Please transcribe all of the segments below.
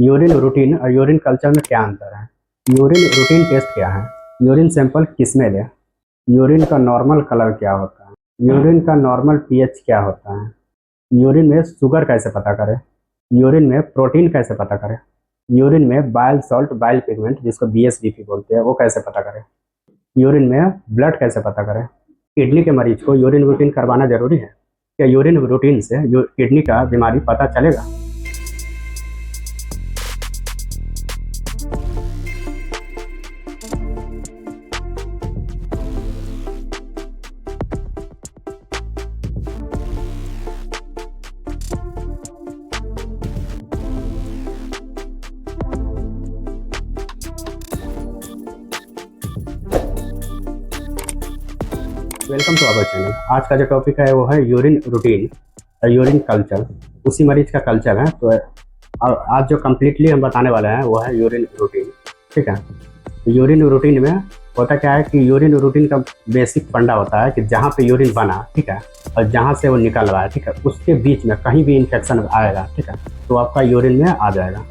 Urine routine और urine culture में क्या अंतर है? यूरिन रूटीन टेस्ट क्या है? यूरिन सैंपल किसमें लें? यूरिन का नॉर्मल कलर क्या होता है? यूरिन का नॉर्मल पीएच क्या होता है? यूरिन में शुगर कैसे पता करें? यूरिन में प्रोटीन कैसे पता करें? यूरिन में बाइल सॉल्ट, बाइल पिगमेंट जिसको बीएसबीपी बोलते हैं, वो कैसे पता करें? यूरिन में ब्लड कैसे पता करें? किडनी के मरीज को यूरिन रूटीन करवाना जरूरी है? क्या यूरिन रूटीन से किडनी का बीमारी पता चलेगा? Welcome to our channel. आज का जो टॉपिक है वो है यूरिन रूटीन और यूरिन कल्चर। उसी मरीज का कल्चर है। तो आज जो कम्प्लीटली हम बताने वाले हैं वो है यूरिन रूटीन। ठीक है, तो यूरिन रूटीन में होता क्या है कि यूरिन रूटीन का बेसिक फंडा होता है कि जहाँ पे यूरिन बना, ठीक है, और जहाँ से वो निकल रहा है, ठीक है, उसके बीच में कहीं भी इन्फेक्शन आएगा, ठीक है, तो आपका यूरिन में आ जाएगा।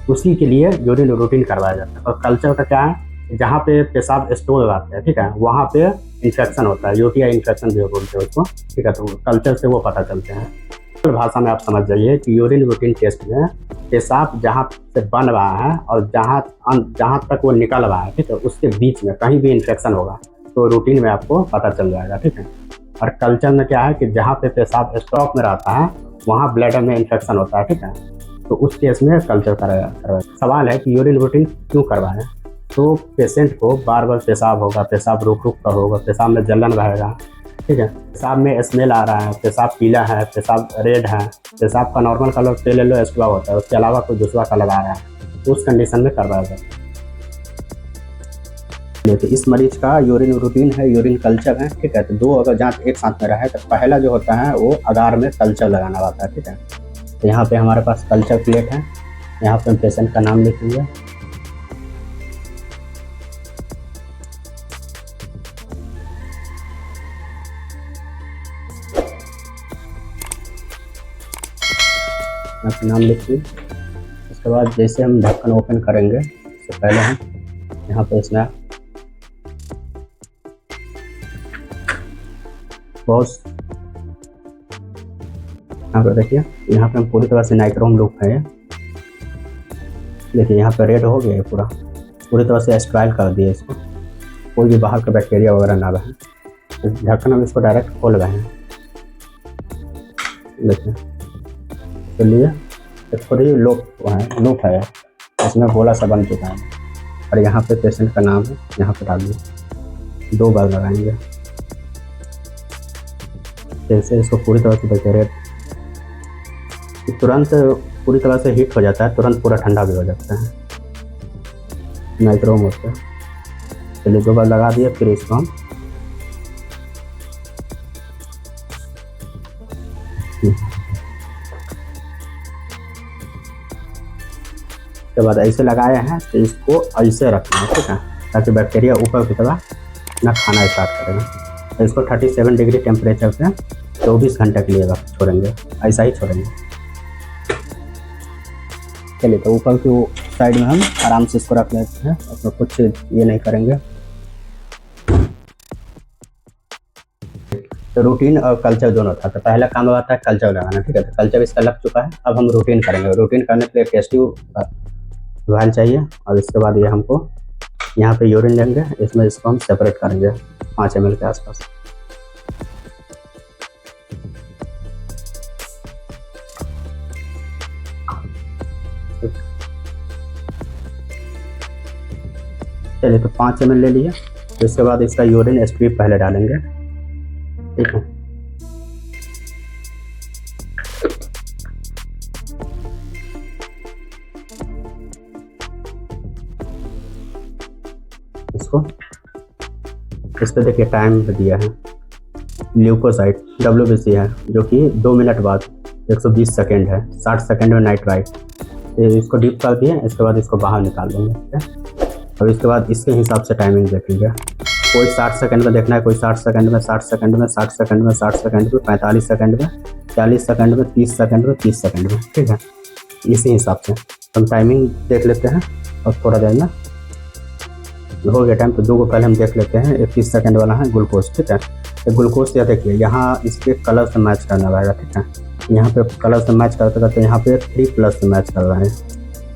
उसी के लिए यूरिन रूटीन करवाया जाता है। और कल्चर का क्या है, जहाँ पे पेशाब स्टोर लगाते हैं, ठीक है, वहाँ पे इन्फेक्शन होता है, यूटीआई इन्फेक्शन भी बोलते हैं उसको, ठीक है, तो कल्चर से वो पता चलते हैं। तो भाषा में आप समझ जाइए कि यूरिन रूटीन टेस्ट में पेशाब जहाँ से बन रहा है और जहाँ तक वो निकल रहा है, ठीक है, उसके बीच में कहीं भी इन्फेक्शन होगा तो रूटीन में आपको पता चल जाएगा। ठीक है, और कल्चर में क्या है कि जहाँ पे पेशाब स्टॉक में रहता है वहाँ ब्लैडर में इन्फेक्शन होता है, ठीक है, तो उस केस में कल्चर करवाया। सवाल है कि यूरिन रूटीन क्यों करवाएं? तो पेशेंट को बार बार पेशाब होगा, पेशाब रुक कर होगा, पेशाब में जलन रहेगा, ठीक है, पेशाब में स्मेल आ रहा है, पेशाब पीला है, पेशाब रेड है, पेशाब का नॉर्मल कलर पेल येलो एस्टुआ होता है, उसके अलावा कोई दूसरा कलर आ रहा है, तो उस कंडीशन में करवाया जाता है। तो इस मरीज का यूरिन रूटीन है, यूरिन कल्चर है, ठीक है, तो दो अगर जांच एक साथ में रहे तो पहला जो होता है वो अगार में कल्चर लगाना होता है। ठीक है, तो यहाँ पे हमारे पास कल्चर प्लेट है, यहाँ पे हम पेशेंट का नाम लिखेंगे, नाम लिखिए। उसके बाद जैसे हम ढक्कन ओपन करेंगे उससे पहले हम यहाँ पे इसमें बहुत यहाँ पे देखिए, यहाँ पे हम पूरी तरह से नाइक्रोम लूप है। देखिए यहाँ पे रेड हो गया है, पूरी तरह से स्ट्राइल कर दिया इसको, कोई भी बाहर का बैक्टीरिया वगैरह ना रहे। तो ढक्कन हम इसको डायरेक्ट खोल रहे हैं। देखिए, चलिए थोड़ी लूप है, इसमें गोला सा बन चुका है और यहाँ पे पेशेंट का नाम है, यहाँ पे डालिए, 2 बार लगाएंगे। जैसे इसको पूरी तरह से देखिए रेड, तुरंत पूरी तरह से हीट हो जाता है, तुरंत पूरा ठंडा भी हो जाता है, नाइक्रोम होता है। चलिए 2 बार लगा दिए, फिर इसको हम के बाद ऐसे लगाए हैं तो इसको ऐसे रखना है, ठीक है, ताकि बैक्टीरिया ऊपर की तरह ना खाना स्टार्ट करेगा। तो इसको 37 डिग्री टेम्परेचर पे 24 घंटे के लिए छोड़ेंगे, ऐसा ही छोड़ेंगे। चलिए, तो ऊपर की साइड में हम आराम से इसको रख लेते हैं, उसमें कुछ ये नहीं करेंगे। तो रूटीन और कल्चर दोनों था, तो पहला काम आता है कल्चर लगाना, ठीक है, तो कल्चर इसका लग चुका है। अब हम रूटीन करेंगे। रूटीन करने के लिए टेस्ट ट्यूब वाल चाहिए और इसके बाद ये हमको यहाँ पे यूरिन लेंगे, इसमें इसको हम सेपरेट करेंगे 5 ml के आसपास। चलिए, तो 5 ml ले लिए। तो इसके बाद इसका यूरिन स्ट्रिप पहले डालेंगे, ठीक है, इसको इस पर देखिए टाइम दिया है, ल्यूकोसाइट WBC है, जो कि 2 मिनट बाद 120 सेकेंड है, 60 सेकेंड में नाइट्राइट। इसको डीप कर दिए, इसके बाद इसको बाहर निकाल देंगे, ठीक है। और इसके बाद इसके हिसाब से टाइमिंग देखेंगे, कोई 60 सेकेंड में देखना है, कोई 60 सेकेंड में, 60 सेकेंड में, 60 सेकेंड में, 60 सेकेंड में, 45 सेकेंड में, 40 सेकेंड में, 30 सेकेंड में, 30 सेकेंड में, ठीक है, इसी हिसाब से। हम टाइमिंग देख लेते हैं और थोड़ा देर में हो गया टाइम। तो 2 को पहले हम देख लेते हैं। 31 सेकंड वाला है ग्लूकोज, ठीक है। तो ग्लूकोज या देखिए यहाँ इसके कलर से मैच करना रहेगा, ठीक है। यहाँ पे कलर से मैच करते करते यहाँ पे 3+ से मैच कर रहा है,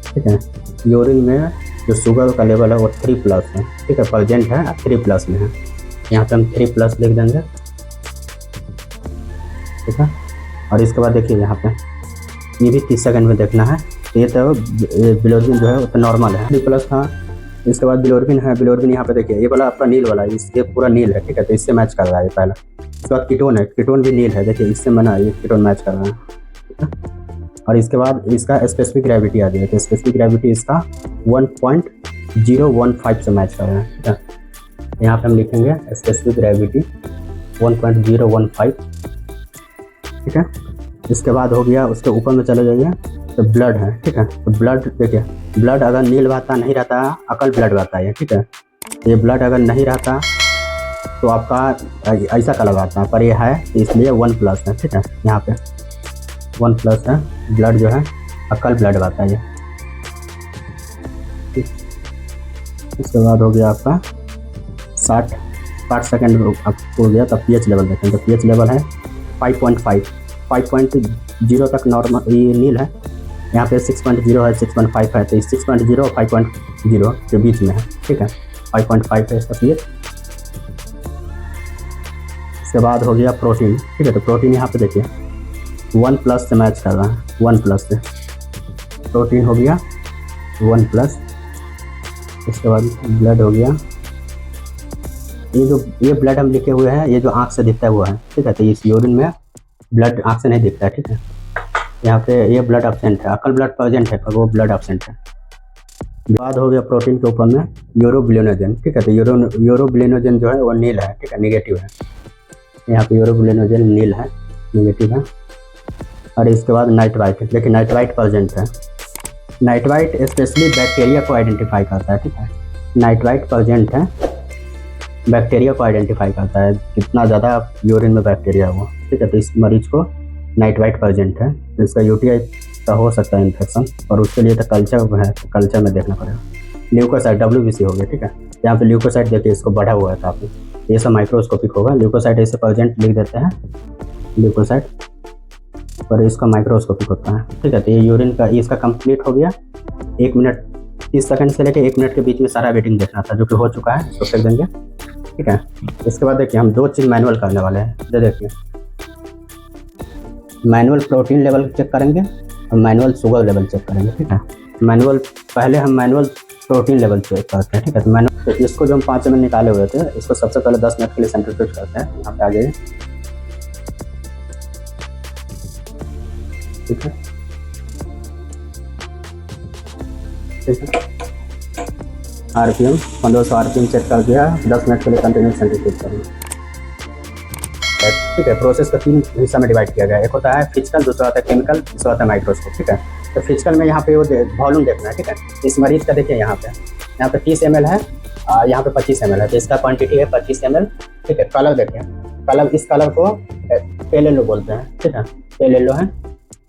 ठीक है। यूरिन में जो शुगर का लेवल है वो 3+ है, ठीक है। प्रेजेंट है 3+ में है। यहाँ पे हम 3+ लिख देंगे, ठीक है। और इसके बाद देखिए यहाँ पे ये भी 30 सेकंड में देखना है। तो ये तो बिलोरबिन जो है वो तो नॉर्मल है 3+ था। इसके बाद बिलोरबिन है। बिलोरबिन यहाँ पे देखिए ये वाला आपका नील वाला है, इसके पूरा नील है, ठीक है। तो इससे मैच कर रहा है पहला। इसके बाद कीटोन है, कीटोन भी नील है, देखिए इससे मना ये कीटोन मैच कर रहा है, ठीक है। और इसके बाद इसका स्पेसिफिक ग्रेविटी आ गया। तो स्पेसिफिक ग्रेविटी इसका 1.015 से मैच कर रहा है, ठीक है। यहाँ पे हम लिखेंगे स्पेसिफिक ग्रेविटी 1.015, ठीक है। इसके बाद हो गया, उसके ऊपर में चले जाइए तो ब्लड है, ठीक है। तो ब्लड देखिए, ब्लड अगर नील बहता नहीं रहता, अकल ब्लड बहता है, ठीक है। ये ब्लड अगर नहीं रहता तो आपका ऐसा कलर आता है, पर ये है इसलिए 1+ है, ठीक है। यहाँ पे 1+ है। ब्लड जो है अकल ब्लड बहता है ये। इसके बाद हो गया आपका 60 सेकंड आपको हो गया। तब pH लेवल देखें, तो pH लेवल है 5.0 तक नॉर्मल ये नील है। यहाँ पे 6.0 है, 6.5 है। तो 6.0 और 5.0 के बीच में है, ठीक है। 5.5 है इसका pH। इसके बाद हो गया प्रोटीन, ठीक है। तो प्रोटीन यहाँ पे देखिए 1+ से मैच कर रहा है, 1+ से प्रोटीन हो गया 1+। इसके बाद ब्लड हो गया, ये ब्लड हम लिखे हुए हैं, ये जो आँख से दिखता है वो है, ठीक है। तो इस यूरिन में ब्लड आँख से नहीं दिखता है, ठीक है। यहाँ पे ये ब्लड एब्सेंट है, अकल ब्लड प्रेजेंट है पर वो ब्लड एब्सेंट है। बाद हो गया प्रोटीन के ऊपर में यूरोबिलिनोजन, ठीक है। तो यूरोबिलिनोजन जो है वो नील है, ठीक है, निगेटिव है। यहाँ पे यूरोबिलिनोजन नील है, निगेटिव है। और इसके बाद नाइट्राइट, देखिए नाइट्राइट प्रेजेंट है। नाइट्राइट स्पेशली बैक्टीरिया को आइडेंटिफाई करता है, ठीक है। नाइट्राइट प्रेजेंट है, बैक्टीरिया को आइडेंटिफाई करता है, कितना ज़्यादा यूरिन में बैक्टीरिया हो, ठीक है। तो इस मरीज को नाइट्राइट प्रेजेंट है। तो इसका यूटीआई का हो सकता है इन्फेक्शन, और उसके लिए तो कल्चर है, तो कल्चर में देखना पड़ेगा। ल्यूकोसाइट WBC हो गया, ठीक है। यहाँ पे ल्यूकोसाइट देखिए इसको बढ़ा हुआ है काफ़ी, ये सब माइक्रोस्कोपिक होगा। ल्यूकोसाइट ऐसे प्रेजेंट लिख देते हैं ल्यूकोसाइट, पर इसका माइक्रोस्कोपिक होता है, ठीक है। तो ये यूरिन का इसका कंप्लीट हो गया। 1 मिनट 30 सेकंड से लेकर 1 मिनट के बीच में सारा वेटिंग देखना था, जो कि हो चुका है, इसको फेंक देंगे, ठीक है। इसके बाद देखिए हम 2 चीज़ मैनुअल करने वाले हैं। देखिए मैनुअल प्रोटीन लेवल चेक करेंगे और मैनुअल शुगर लेवल चेक करेंगे, ठीक है। मैनुअल पहले हम मैनुअल प्रोटीन लेवल चेक करते हैं, ठीक है। तो मैनुअल तो इसको जो हम 5 मिनट निकाले हुए थे, इसको सबसे पहले 10 मिनट के लिए सेंट्रीफ्यूज करते हैं। यहाँ पे आ जाइए, ठीक है, ठीक है। RPM 1500 RPM चेक कर दिया, 10 मिनट के लिए कंटिन्यू सेंट्रीफ्यूज करेंगे, ठीक है। प्रोसेस को 3 हिस्सा में डिवाइड किया गया है। एक होता है फिजिकल, दूसरा होता है केमिकल, तीसरा होता है माइक्रोस्कोप, ठीक है। तो फिजिकल में यहाँ पे वो वॉल्यूम देखना है, ठीक है। इस मरीज का देखिए यहाँ पे 30 ml है, यहाँ पे 25 ml है। तो इसका क्वांटिटी है 25 ml, ठीक है। कलर देखिए, कलर इस कलर को पेल येलो बोलते हैं, ठीक है, पेल येलो है।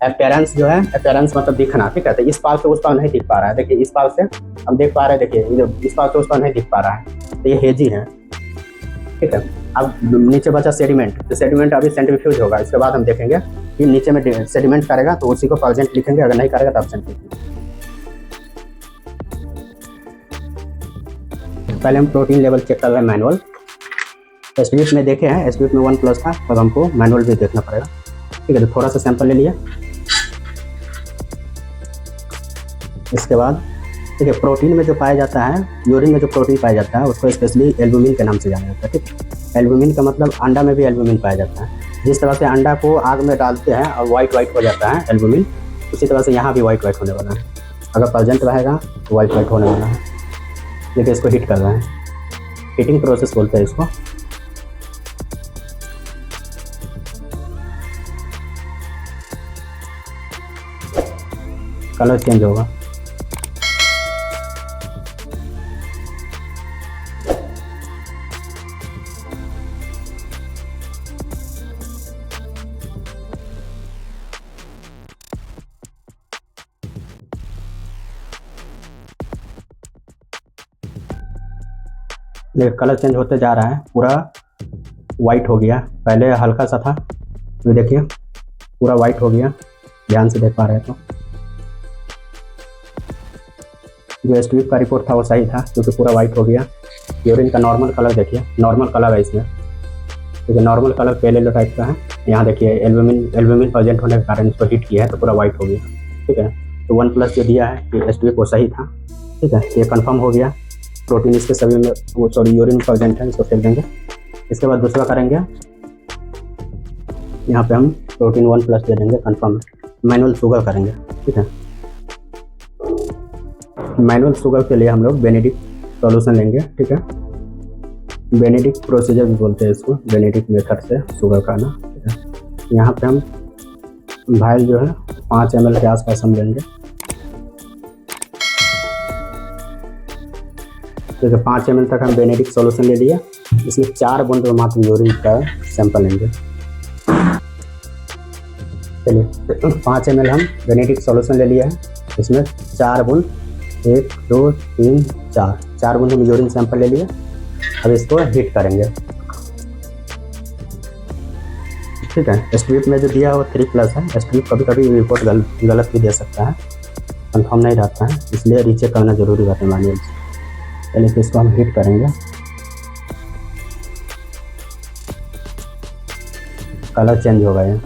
अपीयरेंस जो है, अपीयरेंस मतलब दिखना, ठीक है। तो इस पार से उस पार नहीं दिख पा रहा है, देखिए इस पार से हम देख पा रहे हैं, देखिए ये इस पार से उस पार नहीं दिख पा रहा है, तो ये हेजी है, ठीक है। अब नीचे बचा सेडिमेंट, तो सेडिमेंट अभी सेंट्रीफ्यूज होगा। इसके बाद हम देखेंगे कि नीचे में सेडिमेंट करेगा तो उसी को प्रेजेंट लिखेंगे, अगर नहीं करेगा तो एब्सेंट लिखेंगे। पहले हम प्रोटीन लेवल चेक कर रहे हैं मैनुअल। एस्टिमेट में देखे हैं, एस्टिमेट में 1+ था, तब हमको मैनुअल भी देखना पड़ेगा, ठीक है। तो थोड़ा सा सैंपल ले लिया। इसके बाद देखिए प्रोटीन में जो पाया जाता है, यूरिन में जो प्रोटीन पाया जाता है उसको स्पेशली एल्बुमिन के नाम से जाना जाता है, ठीक है। एल्बुमिन का मतलब अंडा में भी एल्बुमिन पाया जाता है। जिस तरह से अंडा को आग में डालते हैं और वाइट हो जाता है एल्बुमिन, उसी तरह से यहाँ भी वाइट होने वाला है। अगर प्रेजेंट रहेगा तो वाइट होने वाला है। देखिए इसको हीट कर रहा है, हीटिंग प्रोसेस बोलते हैं इसको। कलर चेंज होगा, देखिए कलर चेंज होते जा रहा है, पूरा वाइट हो गया, पहले हल्का सा था, ये देखिए पूरा वाइट हो गया, ध्यान से देख पा रहे हैं तो। जो एस्ट्रिप का रिपोर्ट था वो सही था क्योंकि पूरा वाइट हो गया। यूरिन का नॉर्मल कलर देखिए, नॉर्मल कलर है इसमें, क्योंकि नॉर्मल कलर पेलेलो टाइप का है। यहाँ देखिए एल्ब्यूमिन प्रेजेंट होने के कारण इसको हीट किया है तो पूरा वाइट हो गया, ठीक है। तो 1+ जो दिया है ये एस्ट्रिप वो सही था, ठीक है, ये कंफर्म हो गया। प्रोटीन इसके सभी में वो यूरिन प्रेजेंट है, इसको फेंक देंगे। इसके बाद दूसरा करेंगे, यहाँ पे हम प्रोटीन 1+ दे देंगे, कंफर्म है। मैनुअल शुगर करेंगे, ठीक है। मैनुअल शुगर के लिए हम लोग बेनेडिक्ट सॉल्यूशन लेंगे, ठीक है। बेनेडिक्ट प्रोसीजर भी बोलते हैं इसको, बेनेडिक्ट मेथड से शुगर करना, ठीक है। यहाँ पे हम भाइल जो है 5 ml के आसपास हम लेंगे, ठीक है। 5 ml तक हम बेनेडिक्ट सॉल्यूशन ले लिया। इसमें 4 बूंद मात्र यूरिन का सैंपल लेंगे। चलिए 5 ml हम बेनेडिक्ट सॉल्यूशन ले लिया है, इसमें 4 बूंद, 1 2 3 4 बूंद हम यूरिन सैंपल ले लिए। अब इसको हीट करेंगे, ठीक है। स्ट्रिप में जो दिया वो 3+ है। स्ट्रिप कभी कभी रिपोर्ट गलत भी दे सकता है, कंफर्म नहीं रहता है, इसलिए रीचेक करना जरूरी रहता है मैनुअल से। चलिए तो इसको हम हीट करेंगे। कलर चेंज हो गया,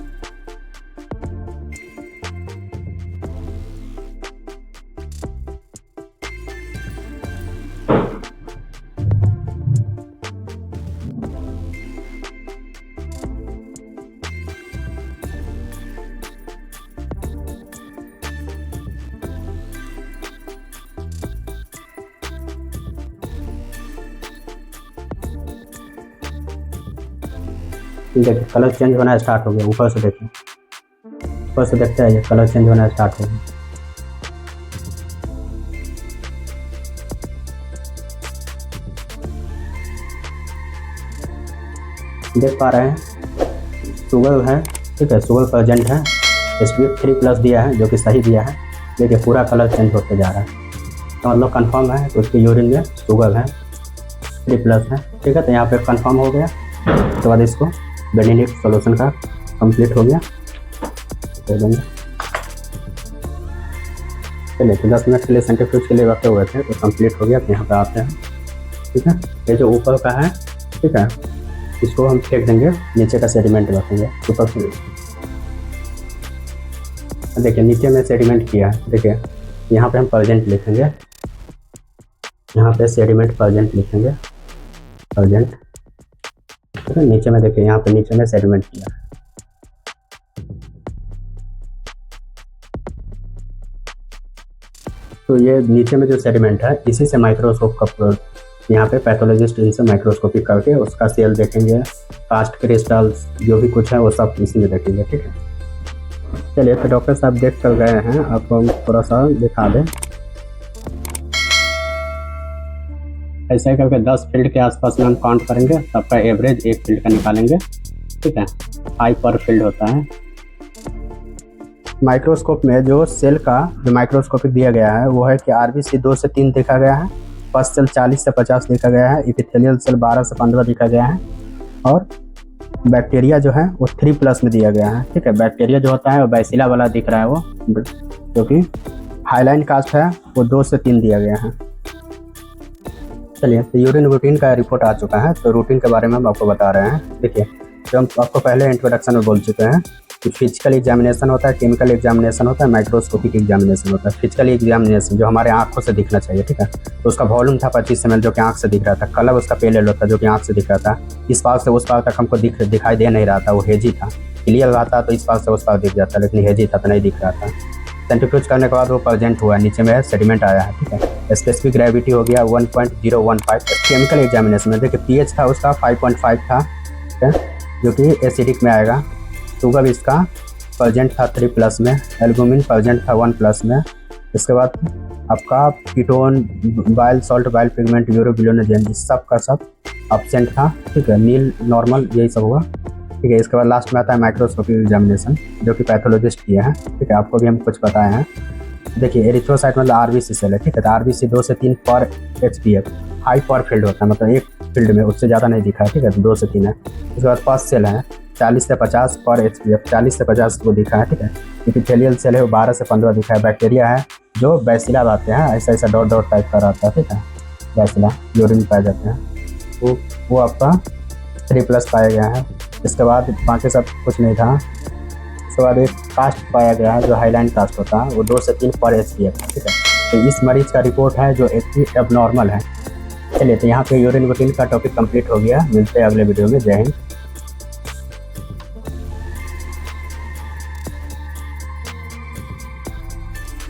देखिए कलर चेंज होना स्टार्ट हो गया। ऊपर से देखिए, ऊपर से देखते हैं ये कलर चेंज होना स्टार्ट हो गया। देख पा रहे हैं शुगर है, ठीक है, शुगर प्रेजेंट है। स्ट्रिप 3+ दिया है जो कि सही दिया है। देखिए पूरा कलर चेंज होते जा रहा है, तो मतलब कंफर्म है तो उसके यूरिन में शुगर है, 3+ है, ठीक है। तो यहाँ पे कंफर्म हो गया। उसके बाद इसको बेनेडिक्ट सॉल्यूशन का कंप्लीट हो गया, दे देंगे। चलिए तो 10 मिनट के लिए सेंट्रीफ्यूज के लिए रखे हुए थे, तो कंप्लीट हो गया। तो यहाँ पे आते हैं, ठीक है। ये जो ऊपर का है, ठीक है, इसको हम फेंक देंगे, नीचे का सेडिमेंट रखेंगे ऊपर से। देखिए नीचे में सेडिमेंट किया है, देखिए यहाँ पे हम प्रेजेंट लिखेंगे, यहाँ पे सेडिमेंट प्रेजेंट लिखेंगे, प्रेजेंट, ठीक है। नीचे में देखिए यहाँ पे नीचे में सेडिमेंट किया है। तो ये नीचे में जो सेडिमेंट है इसी से माइक्रोस्कोप का यहाँ पे पैथोलॉजिस्ट इनसे माइक्रोस्कोपिक करके उसका सेल देखेंगे, कास्ट क्रिस्टल्स जो भी कुछ है वो सब इसी में देखेंगे, ठीक है। चलिए तो डॉक्टर साहब देख कर गए हैं, आपको हम थोड़ा सा दिखा दें। ऐसे करके 10 फील्ड के आसपास में हम काउंट करेंगे, सबका एवरेज 1 फील्ड का निकालेंगे, ठीक है। 5 पर फील्ड होता है। माइक्रोस्कोप में जो सेल का जो माइक्रोस्कोपिक दिया गया है वो है कि RBC 2 से 3 देखा गया है, फर्स्ट सेल 40 से 50 देखा गया है, इपिथेलियल सेल 12 से 15 देखा गया है, और बैक्टीरिया जो है वो 3+ में दिया गया है, ठीक है। बैक्टीरिया जो होता है वो बैसिला वाला दिख रहा है, वो जो कि हाईलाइन कास्ट है वो 2 से 3 दिया गया है। चलिए तो यूरिन रूटीन का रिपोर्ट आ चुका है, तो रूटीन के बारे में हम आपको बता रहे हैं। देखिए जो हम आपको पहले इंट्रोडक्शन में बोल चुके हैं कि फिजिकल एग्जामिनेशन होता है, केमिकल एग्जामिनेशन होता है, माइक्रोस्कोपिक एग्जामिनेशन होता है। फिजिकल एग्जामिनेशन जो हमारे आंखों से दिखना चाहिए, ठीक है, तो उसका वॉल्यूम था 25 ml जो कि आंख से दिख रहा था, कलर उसका पेल था जो कि आंख से दिख रहा था, इस पार से उस पार तक हमको दिखाई दे नहीं रहा था, वो हेजी था। क्लियर रहता तो इस पार से उस पार दिख जाता, लेकिन हेजी था तो नहीं दिख रहा था। सेंट्रीफ्यूज करने के बाद वो प्रेजेंट हुआ, नीचे में सेडिमेंट आया है, ठीक है। स्पेसिफिक ग्रेविटी हो गया 1.015। केमिकल एग्जामिनेशन में देखिए पीएच था उसका 5.5 था, ठीक है, जो कि एसिडिक में आएगा। शुगर इसका प्रेजेंट था 3+ में, एल्बुमिन प्रेजेंट था 1+ में। इसके बाद आपका ketone, bile salt, bile pigment, urobilinogen सब का सब एब्सेंट था, ठीक है। नील, नॉर्मल, यही सब हुआ, ठीक है। इसके बाद लास्ट में आता है माइक्रोस्कोपिक एग्जामिनेशन जो कि पैथोलॉजिस्ट किया है, ठीक है, आपको भी हम कुछ बताए हैं। देखिए एरिथ्रोसाइट मतलब RBC सेल है, ठीक है। तो RBC 2 से 3 पर HPF, हाई पर फील्ड होता है, मतलब एक फील्ड में उससे ज़्यादा नहीं दिखा है, ठीक है, तो 2 से 3 है। उसके बाद फर्स्ट सेल है 40 से 50 पर HPF, 40 से 50 को दिखा है, ठीक है। इपिथेलियल सेल है वो 12 से 15 दिखा है। बैक्टीरिया है जो बैसिला आते हैं, ऐसा ऐसा डॉट डॉट टाइप का रहता है, ठीक है, बैसिला यूरिन पाए जाते हैं, वो आपका 3+ पाया गया है। इसके बाद बाकी सब कुछ नहीं था। उसके बाद एक कास्ट पाया गया है जो हाईलाइन कास्ट होता है, वो 2 से 3 पर HPF है, ठीक है। तो इस मरीज का रिपोर्ट है जो एबनॉर्मल है। चलिए, तो यहाँ पे यूरिन रूटीन का टॉपिक कंप्लीट हो गया। मिलते हैं अगले वीडियो में। जय हिंद।